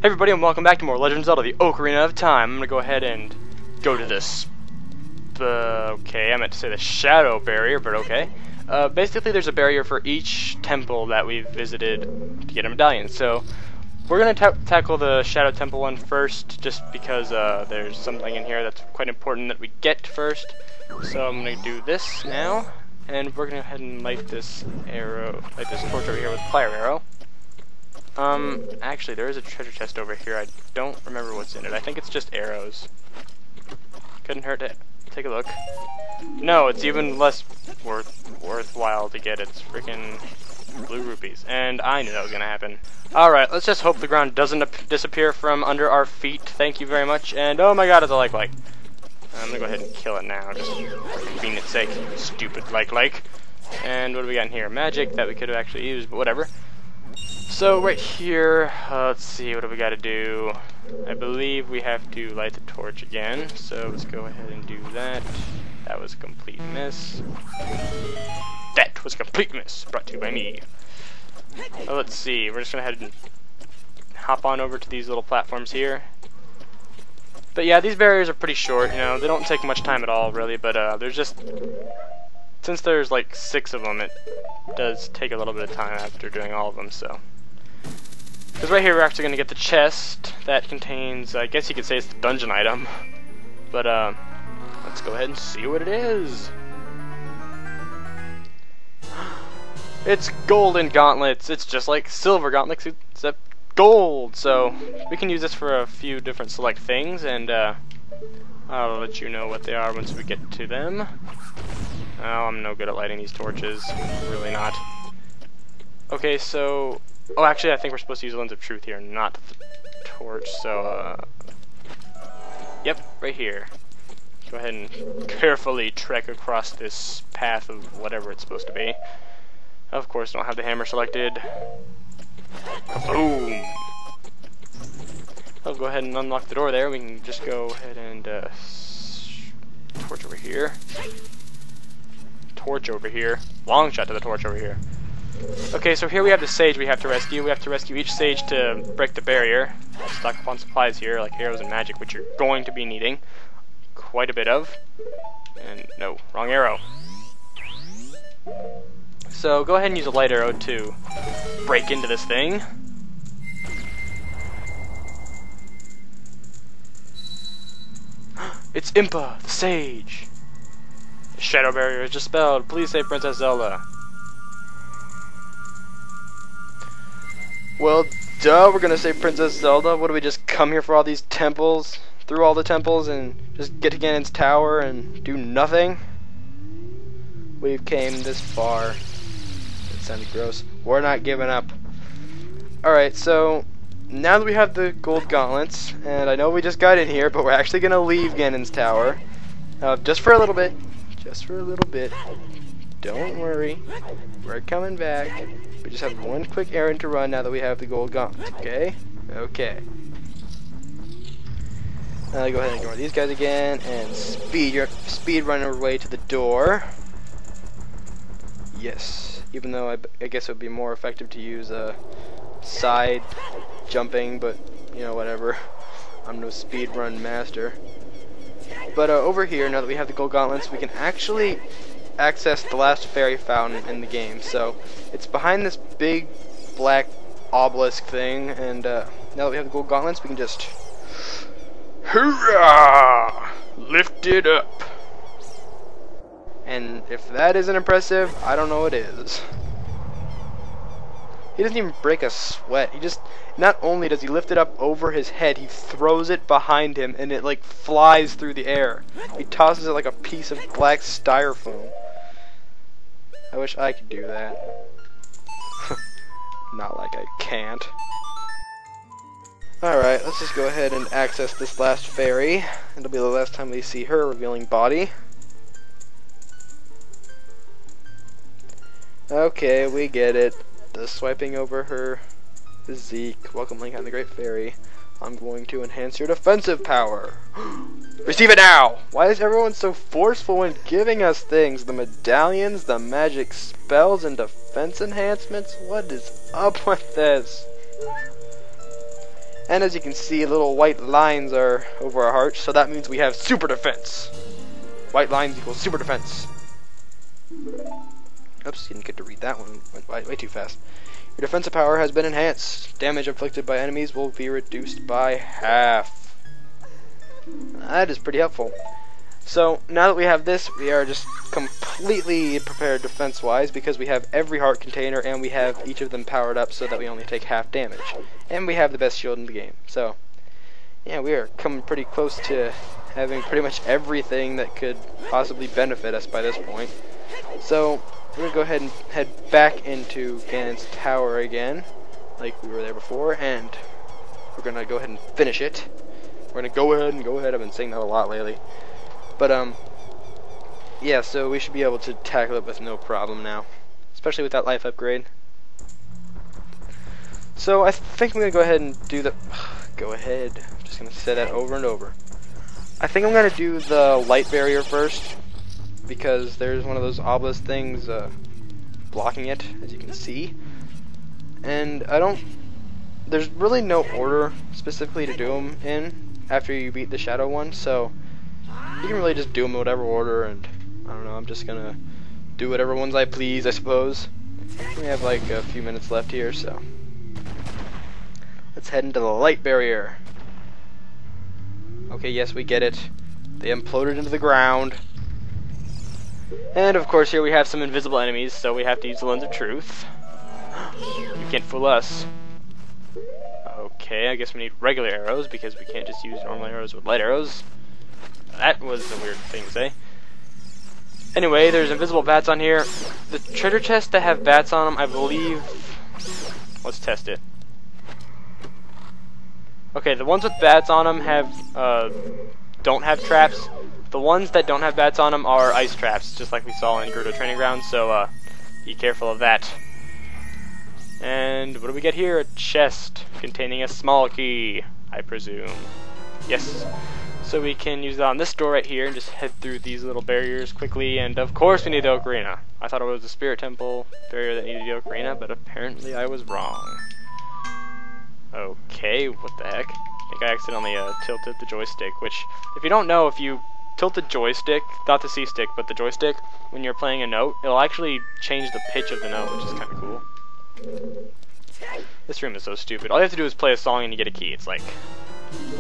Hey everybody, and welcome back to more Legend of Zelda, the Ocarina of Time. I'm gonna go ahead and go to this, okay, I meant to say the shadow barrier, but okay. Basically there's a barrier for each temple that we've visited to get a medallion, so we're gonna tackle the shadow temple one first, just because there's something in here that's quite important that we get first. So I'm gonna do this now, and we're gonna go ahead and light this torch over here with a fire arrow. Actually, there is a treasure chest over here. I don't remember what's in it. I think it's just arrows. Couldn't hurt to take a look. No, it's even less worthwhile to get. It's freaking blue rupees. And I knew that was gonna happen. Alright, let's just hope the ground doesn't disappear from under our feet. Thank you very much. And oh my god, it's a like. I'm gonna go ahead and kill it now, just for convenience sake. Stupid like. And what do we got in here? Magic that we could have actually used, but whatever. So right here, let's see, what do we got to do? I believe we have to light the torch again, so let's go ahead and do that. That was a complete miss. That was a complete miss, brought to you by me. Let's see, we're just going to head and hop on over to these little platforms here. But yeah, these barriers are pretty short, you know, they don't take much time at all, really, but there's just... Since there's like 6 of them, it does take a little bit of time after doing all of them, so... Because right here we're actually going to get the chest that contains, I guess you could say it's the dungeon item. But, let's go ahead and see what it is. It's golden gauntlets. It's just like silver gauntlets, except gold. So, we can use this for a few different select things, and, I'll let you know what they are once we get to them. Oh, I'm no good at lighting these torches. Really not. Okay, so... Oh, actually, I think we're supposed to use Lens of Truth here, not the torch, so, Yep, right here. Go ahead and carefully trek across this path of whatever it's supposed to be. Of course, don't have the hammer selected. Boom! I'll go ahead and unlock the door there. We can just go ahead and, torch over here. Torch over here. Long shot to the torch over here. Okay, so here we have the sage we have to rescue. We have to rescue each sage to break the barrier. I'll stock up on supplies here, like arrows and magic, which you're going to be needing quite a bit of. And no, wrong arrow. So go ahead and use a light arrow to break into this thing. It's Impa, the sage. The shadow barrier is dispelled. Please save Princess Zelda. Well, duh, we're gonna save Princess Zelda. What do we just come here for all these temples? Through all the temples and just get to Ganon's tower and do nothing? We've came this far. It sounded gross. We're not giving up. Alright, so now that we have the gold gauntlets, and I know we just got in here, but we're actually gonna leave Ganon's tower. Just for a little bit. Just for a little bit. Don't worry. We're coming back. We just have one quick errand to run now that we have the gold gauntlets, okay? Okay. Now go ahead and ignore these guys again and speed run our way to the door. Yes. Even though I guess it would be more effective to use side jumping, but you know, whatever. I'm no speed run master. But over here, now that we have the gold gauntlets, we can actually access the last fairy fountain in the game. So it's behind this big black obelisk thing, and now that we have the gold gauntlets, we can just hurrah, lift it up. And if that isn't impressive, I don't know what is. He doesn't even break a sweat. He just, not only does he lift it up over his head, he throws it behind him and it like flies through the air. He tosses it like a piece of black styrofoam. I wish I could do that. Not like I can't. Alright, let's just go ahead and access this last fairy. It'll be the last time we see her revealing body. Okay, we get it. The swiping over her physique. Welcome, Link, I'm the Great Fairy. I'm going to enhance your defensive power. Receive it now! Why is everyone so forceful when giving us things? The medallions, the magic spells, and defense enhancements? What is up with this? And as you can see, little white lines are over our hearts, so that means we have super defense. White lines equals super defense. Oops, didn't get to read that one. Went way too fast. Your defensive power has been enhanced. Damage inflicted by enemies will be reduced by half. That is pretty helpful. So, now that we have this, we are just completely prepared defense-wise because we have every heart container and we have each of them powered up so that we only take half damage. And we have the best shield in the game. So, yeah, we are coming pretty close to having pretty much everything that could possibly benefit us by this point. So, we're going to go ahead and head back into Ganon's tower again, like we were there before, and we're going to go ahead and finish it. We're going to go ahead, I've been saying that a lot lately. But, yeah, so we should be able to tackle it with no problem now, especially with that life upgrade. So, I think I'm going to go ahead and do the... Go ahead. I'm just going to say that over and over. I think I'm going to do the light barrier first, because there's one of those obelisk things blocking it, as you can see. And there's really no order specifically to do them in after you beat the shadow one, so you can really just do them in whatever order, and I don't know, I'm just gonna do whatever ones I please, I suppose. We have like a few minutes left here, so let's head into the light barrier. Okay, yes, we get it. They imploded into the ground. And of course here we have some invisible enemies, so we have to use the lens of truth. You can't fool us. Okay, I guess we need regular arrows because we can't just use normal arrows with light arrows. That was a weird thing to say. Anyway, there's invisible bats on here. The treasure chests that have bats on them, I believe... Let's test it. Okay, the ones with bats on them don't have traps. The ones that don't have bats on them are ice traps, just like we saw in Gerudo Training Grounds, so be careful of that. And what do we get here? A chest containing a small key, I presume. Yes. So we can use that on this door right here and just head through these little barriers quickly, and of course we need the Ocarina. I thought it was the Spirit Temple barrier that needed the Ocarina, but apparently I was wrong. Okay, what the heck? I think I accidentally tilted the joystick, which, if you don't know, if you tilt the joystick, not the C-stick, but the joystick, when you're playing a note, it'll actually change the pitch of the note, which is kind of cool. This room is so stupid. All you have to do is play a song and you get a key. It's like,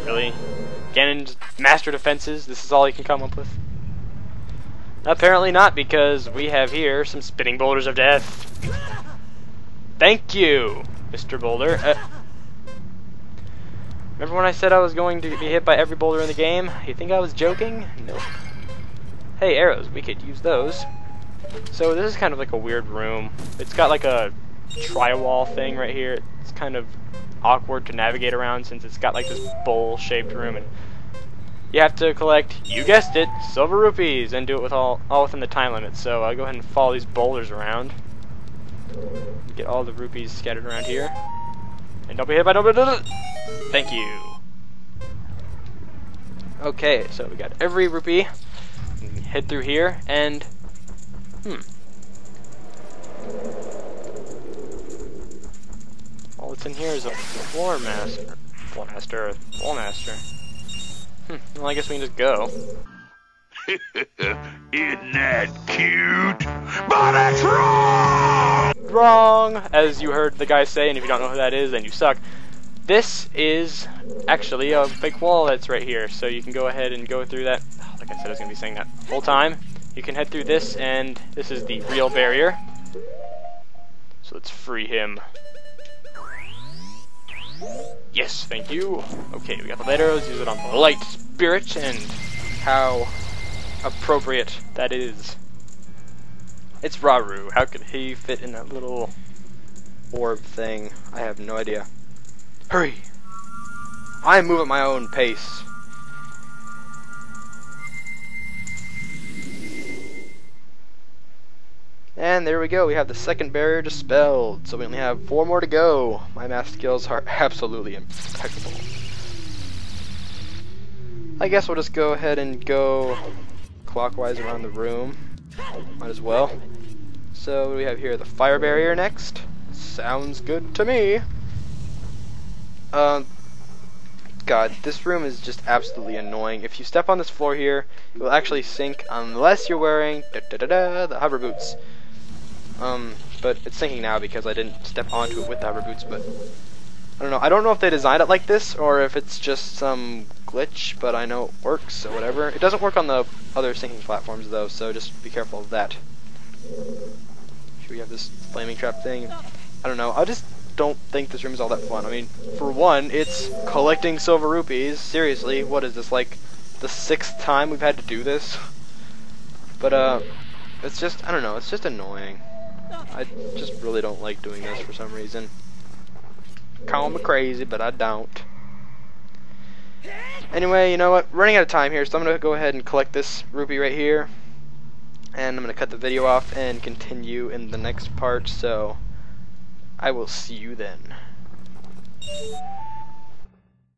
really? Ganon's master defenses? This is all he can come up with? Apparently not, because we have here some spinning boulders of death. Thank you, Mr. Boulder. Remember when I said I was going to be hit by every boulder in the game? You think I was joking? Nope. Hey, arrows. We could use those. So this is kind of like a weird room. It's got like a tri-wall thing right here. It's kind of awkward to navigate around since it's got like this bowl-shaped room, and you have to collect, you guessed it, silver rupees, and do it with all within the time limit. So I'll go ahead and follow these boulders around. Get all the rupees scattered around here. And don't be hit by nobody. Thank you. Okay, so we got every rupee. We can head through here, and all that's in here is a floor master. Well, I guess we can just go. Isn't that cute? But it's wrong! Wrong, as you heard the guy say, and if you don't know who that is, then you suck. This is actually a big wall that's right here, so you can go ahead and go through that. Like I said, I was going to be saying that the whole time. You can head through this, and this is the real barrier. So let's free him. Yes, thank you. Okay, we got the light arrows, use it on the light spirit, and how appropriate that is. It's Rauru. How could he fit in that little orb thing? I have no idea. Hurry! I move at my own pace. And there we go, we have the second barrier dispelled, so we only have 4 more to go. My math skills are absolutely impeccable. I guess we'll just go ahead and go clockwise around the room. Might as well. So what do we have here? The fire barrier next. Sounds good to me. God, this room is just absolutely annoying. If you step on this floor here, it will actually sink unless you're wearing the hover boots. But it's sinking now because I didn't step onto it with the hover boots, but I don't know. I don't know if they designed it like this or if it's just some glitch, but I know it works, so whatever. It doesn't work on the other sinking platforms though, so just be careful of that. Should we have this flaming trap thing? I don't know. I just don't think this room is all that fun. I mean, for one, it's collecting silver rupees. Seriously, what is this, like the 6th time we've had to do this? But it's just, I don't know, it's just annoying. I just really don't like doing this for some reason. Call me crazy, but I don't. Anyway, you know what? Running out of time here, so I'm going to go ahead and collect this rupee right here. And I'm going to cut the video off and continue in the next part, so I will see you then.